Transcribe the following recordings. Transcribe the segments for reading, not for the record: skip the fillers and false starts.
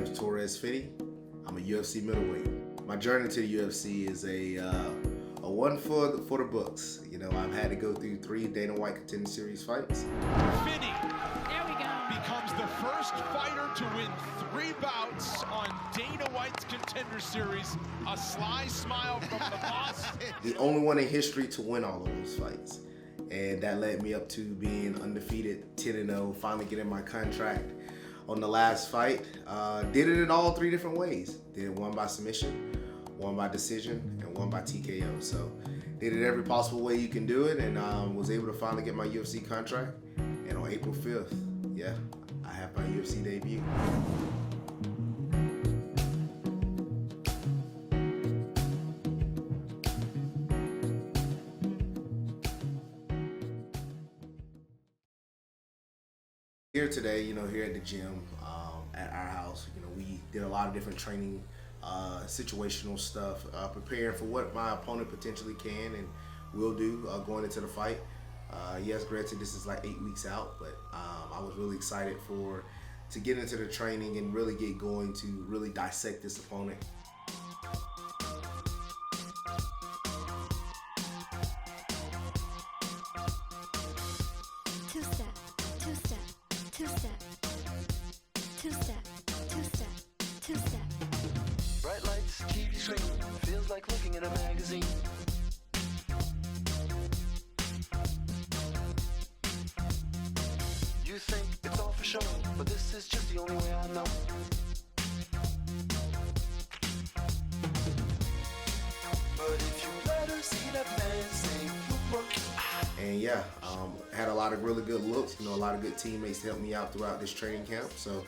is Torrez Finney. I'm a UFC middleweight. My journey to the UFC is a one for the books. You know, I've had to go through 3 Dana White Contender Series fights. Finney becomes the first fighter to win 3 bouts on Dana White's Contender Series. A sly smile from the boss. The only one in history to win all of those fights. And that led me up to being undefeated, 10-0, finally getting my contract on the last fight. Did it in all 3 different ways. Did one by submission, one by decision, and one by TKO. So did it every possible way you can do it, and was able to finally get my UFC contract. And on April 5th, yeah, I have my UFC debut. Here today, you know, here at the gym, at our house, you know, we did a lot of different training, situational stuff, preparing for what my opponent potentially can and will do going into the fight. Yes, granted, this is like 8 weeks out, but I was really excited to get into the training and really get going to really dissect this opponent. Bright lights, TV screen, feels like looking in a magazine. You think it's all for show, but this is just the only way I know. But if you let her see that man say, look. And yeah, had a lot of really good looks, you know, a lot of good teammates to help me out throughout this training camp. So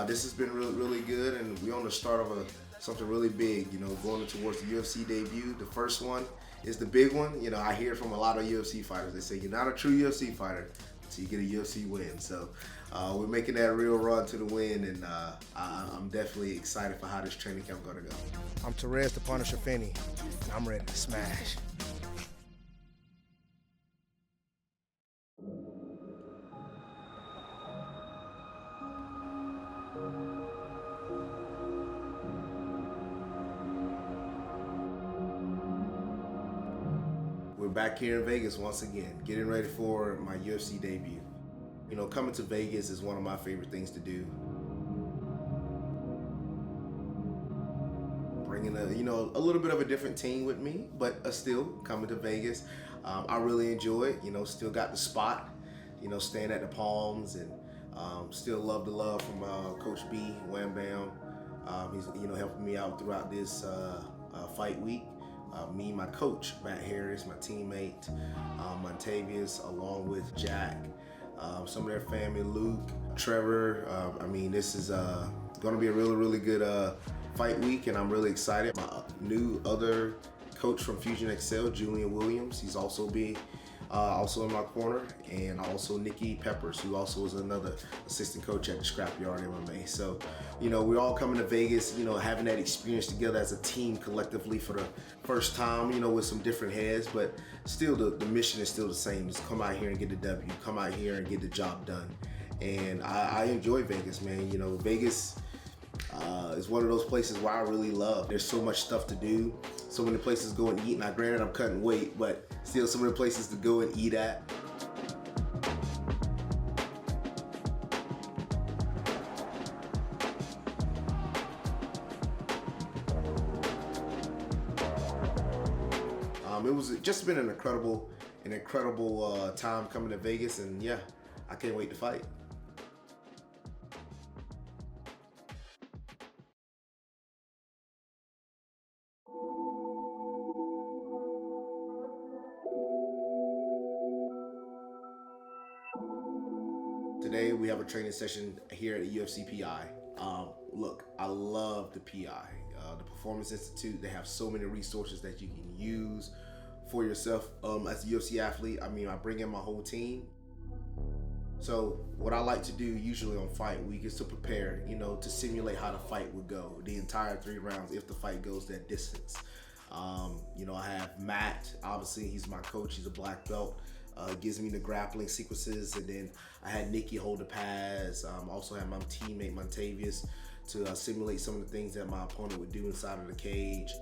this has been really, really good, and we're on the start of something really big, you know, going towards the UFC debut. The first one is the big one. You know, I hear from a lot of UFC fighters, they say you're not a true UFC fighter until you get a UFC win. So we're making that real run to the win, and I'm definitely excited for how this training camp gonna go. I'm Torrez the Punisher Finney, and I'm ready to smash. We're back here in Vegas once again, getting ready for my UFC debut. You know, coming to Vegas is one of my favorite things to do. Bringing a little bit of a different team with me, but still coming to Vegas. I really enjoy it. You know, still got the spot. You know, staying at the Palms, and still love the love from Coach B, Wham Bam. He's helping me out throughout this fight week. Me, my coach, Matt Harris, my teammate, Montavious, along with Jack, some of their family, Luke, Trevor. I mean, this is going to be a really, really good fight week, and I'm really excited. My new other coach from Fusion Excel, Julian Williams, he's also also in my corner, and also Nikki Peppers, who also is another assistant coach at the Scrapyard MMA. So, you know, we're all coming to Vegas, you know, having that experience together as a team collectively for the first time, you know, with some different heads, but still the mission is still the same. Just come out here and get the W, come out here and get the job done. And I enjoy Vegas, man. You know, Vegas is one of those places where I really love. There's so much stuff to do, so many places to go and eat. Now, granted, I'm cutting weight, but still so many places to go and eat at. It was just been an incredible time coming to Vegas, and yeah, I can't wait to fight. Today we have a training session here at the UFC PI. Look, I love the PI, the Performance Institute. They have so many resources that you can use for yourself as a UFC athlete. I mean, I bring in my whole team. So what I like to do usually on fight week is to prepare, you know, to simulate how the fight would go, the entire 3 rounds if the fight goes that distance. You know, I have Matt, obviously he's my coach, he's a black belt. Gives me the grappling sequences, and then I had Nikki hold the pads. Also had my teammate Montavious to simulate some of the things that my opponent would do inside of the cage.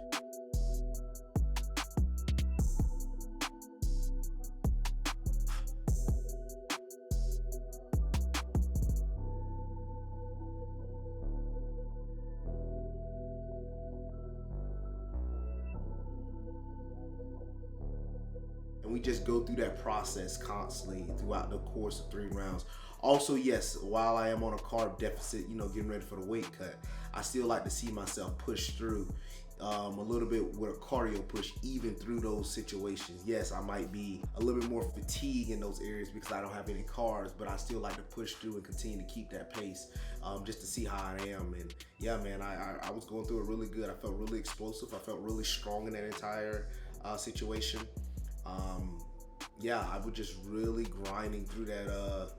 And we just go through that process constantly throughout the course of 3 rounds. Also, yes, while I am on a carb deficit, getting ready for the weight cut, I still like to see myself push through a little bit with a cardio push, even through those situations. Yes, I might be a little bit more fatigued in those areas because I don't have any carbs, but I still like to push through and continue to keep that pace just to see how I am. And yeah, man, I was going through it really good. I felt really explosive. I felt really strong in that entire situation. Yeah, I was just really grinding through that,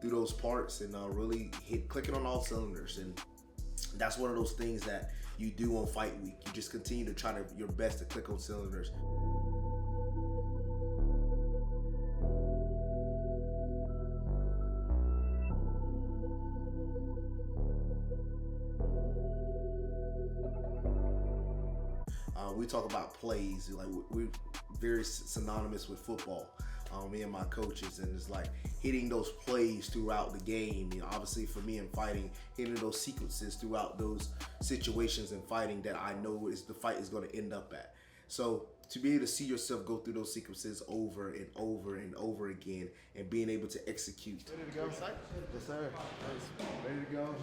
through those parts, and really clicking on all cylinders. And that's one of those things that you do on fight week. You just continue to try your best to click on cylinders. We talk about plays, like we're very synonymous with football, me and my coaches, and it's like hitting those plays throughout the game. Obviously for me in fighting, hitting those sequences throughout those situations in fighting that I know the fight is going to end up at. So to be able to see yourself go through those sequences over and over and over again, and being able to execute. Ready to go? Yes, sir. Ready to go.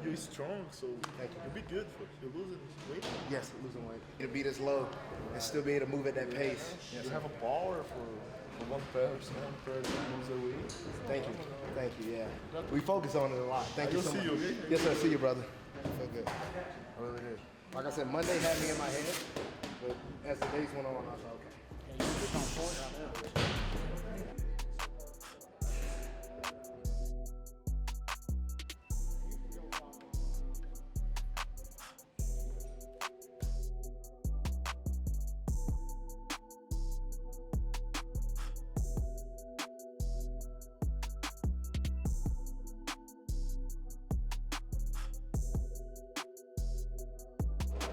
You're strong, so you'll be good for you losing weight. Yes, losing weight. To be this low and still be able to move at that pace. You have a power for one person lose the weight. Thank you, yeah. We focus on it a lot. Thank you so much. See you, okay? Yes, sir, see you, brother. I feel good. I really did. Like I said, Monday had me in my head, but as the days went on, I was like, okay.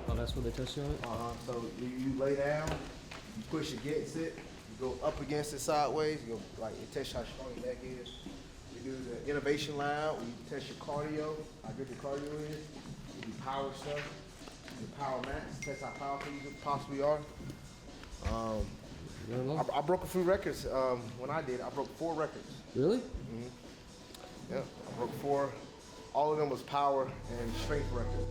Oh, that's what they test you on? So you lay down, you push against it, you go up against it sideways, you go like it tests how strong your neck is. We do the innovation line, we test your cardio, how good your cardio is. We do power stuff, the power max, test how powerful you possibly are. I broke a few records when I did. I broke 4 records. Really? Mm-hmm. Yeah, I broke 4. All of them was power and strength records.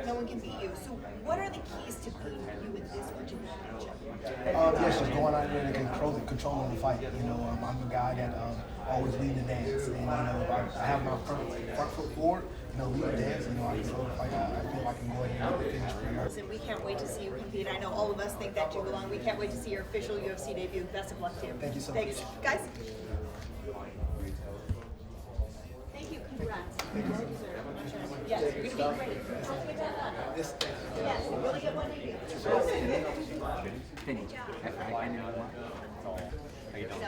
No one can beat you. So what are the keys to beating you in this particular matchup? Yes, just going out there and controlling the fight. I'm a guy that always lead the dance. And, if I have my front foot forward, lead the dance, I control the fight. I feel like I can go ahead and finish for you. Listen, we can't wait to see you compete. I know all of us think that you belong. We can't wait to see your official UFC debut. Best of luck to you. Thank you so much. Thanks. Guys. Thank you. Congrats. Yes, you're going to be great. Yes, really good one to you. Finney, I knew it. How you doing?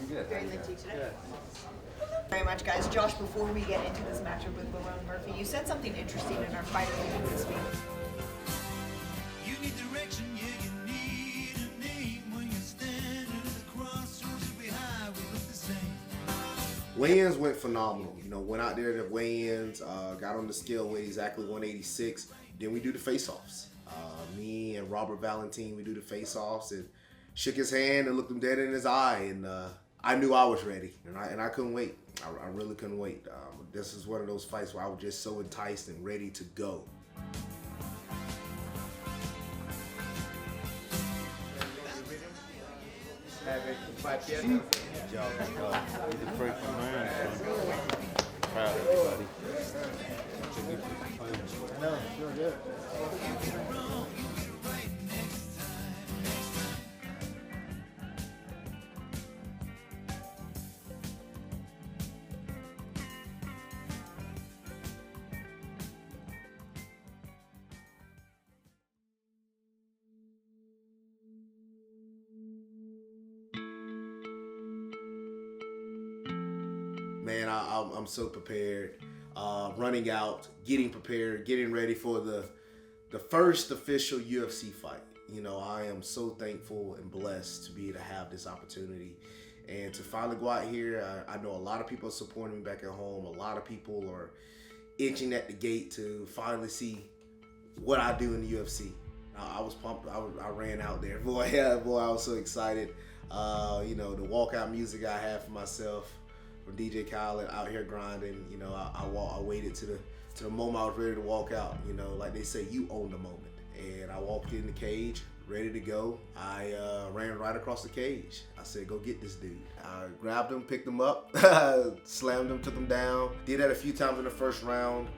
I'm good. Very late to you today. Very much, guys. Josh, before we get into this matchup with Lerone Murphy, you said something interesting in our fighter meeting this week. You need direction, yeah, you need a name when you're standing at the crossroads of behind, we look the same. Weigh-ins went phenomenal. You know, went out there to weigh-ins, got on the scale, weighed exactly 186. Then we do the face-offs. Me and Robert Valentin, we do the face-offs and shook his hand and looked him dead in his eye. And I knew I was ready, and I couldn't wait. I really couldn't wait. This is one of those fights where I was just so enticed and ready to go. Good job. He's a freaking man. Proud of everybody. I know, feel good. Man, I'm so prepared. Running out, getting prepared, getting ready for the first official UFC fight. You know, I am so thankful and blessed to be able to have this opportunity and to finally go out here. I know a lot of people are supporting me back at home. A lot of people are itching at the gate to finally see what I do in the UFC. I was pumped. I ran out there. Boy, I was so excited. You know, the walkout music I had for myself from DJ Khaled, out here grinding. You know, I waited to the moment I was ready to walk out. You know, like they say, you own the moment. And I walked in the cage, ready to go. I ran right across the cage. I said, go get this dude. I grabbed him, picked him up, slammed him, took him down. Did that a few times in the first round.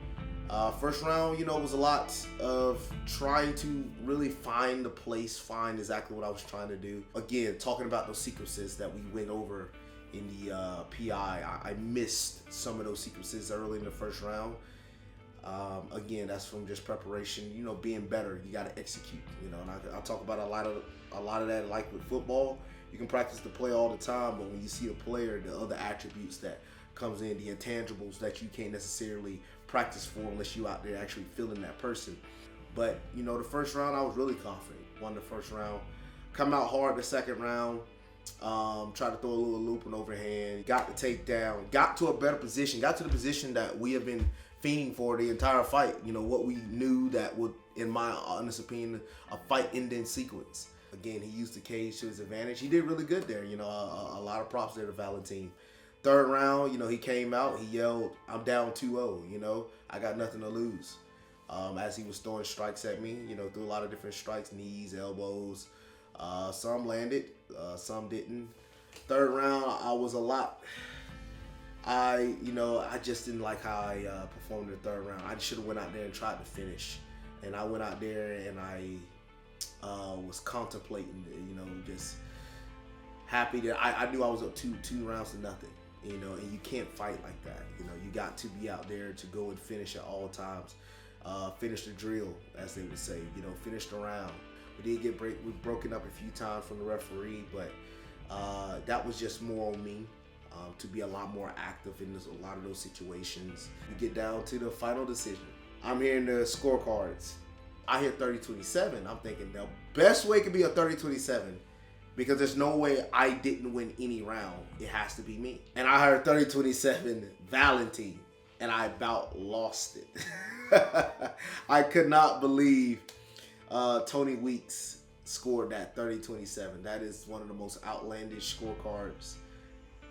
First round, you know, was a lot of trying to really find the place, find exactly what I was trying to do. Again, talking about those sequences that we went over in the PI, I missed some of those sequences early in the first round. Again, that's from just preparation, you know, being better. You got to execute, you know, and I'll talk about a lot of that, like with football. You can practice the play all the time, but when you see a player, the other attributes that comes in, the intangibles that you can't necessarily practice for unless you out there actually feeling that person. But, you know, the first round, I was really confident. Won the first round. Come out hard the second round. Tried to throw a little loop and overhand. Got the takedown. Got to a better position. Got to the position that we have been fiending for the entire fight. You know, what we knew that would, in my honest opinion, a fight-ending sequence. Again, he used the cage to his advantage. He did really good there. You know, a lot of props there to Valentin. Third round, you know, he came out, he yelled, I'm down 2-0, you know, I got nothing to lose. As he was throwing strikes at me, you know, threw a lot of different strikes, knees, elbows. Some landed, some didn't. Third round, I was a lot. I just didn't like how I performed in the third round. I should have went out there and tried to finish. And I went out there and I was contemplating, you know, just happy that I knew I was up two rounds to nothing. You know, and you can't fight like that. You know, you got to be out there to go and finish at all times. Finish the drill, as they would say. You know, finish the round. We did get we broken up a few times from the referee, but that was just more on me to be a lot more active in a lot of those situations. We get down to the final decision. I'm hearing the scorecards. I hear 30-27. I'm thinking the best way could be a 30-27. Because there's no way I didn't win any round. It has to be me. And I heard 30-27 Valentin, and I about lost it. I could not believe Tony Weeks scored that 30-27. That is one of the most outlandish scorecards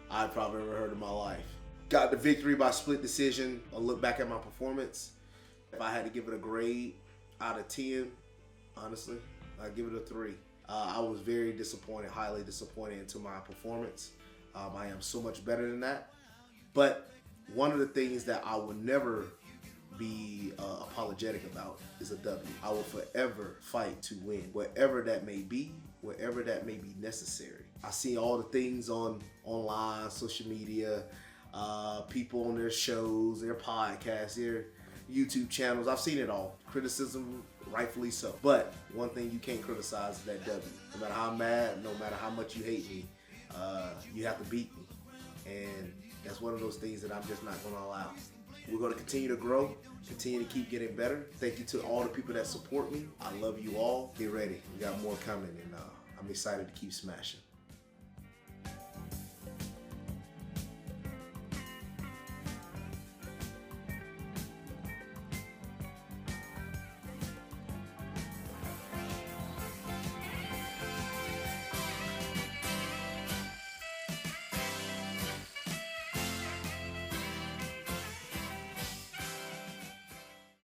I've probably ever heard in my life. Got the victory by split decision. I look back at my performance. If I had to give it a grade out of 10, honestly, I'd give it a 3. I was very disappointed, highly disappointed into my performance. I am so much better than that. But one of the things that I will never be apologetic about is a W. I will forever fight to win, whatever that may be, whatever that may be necessary. I see all the things online, social media, people on their shows, their podcasts, their YouTube channels. I've seen it all. Criticism, rightfully so. But one thing you can't criticize is that W. No matter how mad, no matter how much you hate me, you have to beat me. And that's one of those things that I'm just not going to allow. We're going to continue to grow, continue to keep getting better. Thank you to all the people that support me. I love you all. Get ready. We got more coming, and I'm excited to keep smashing.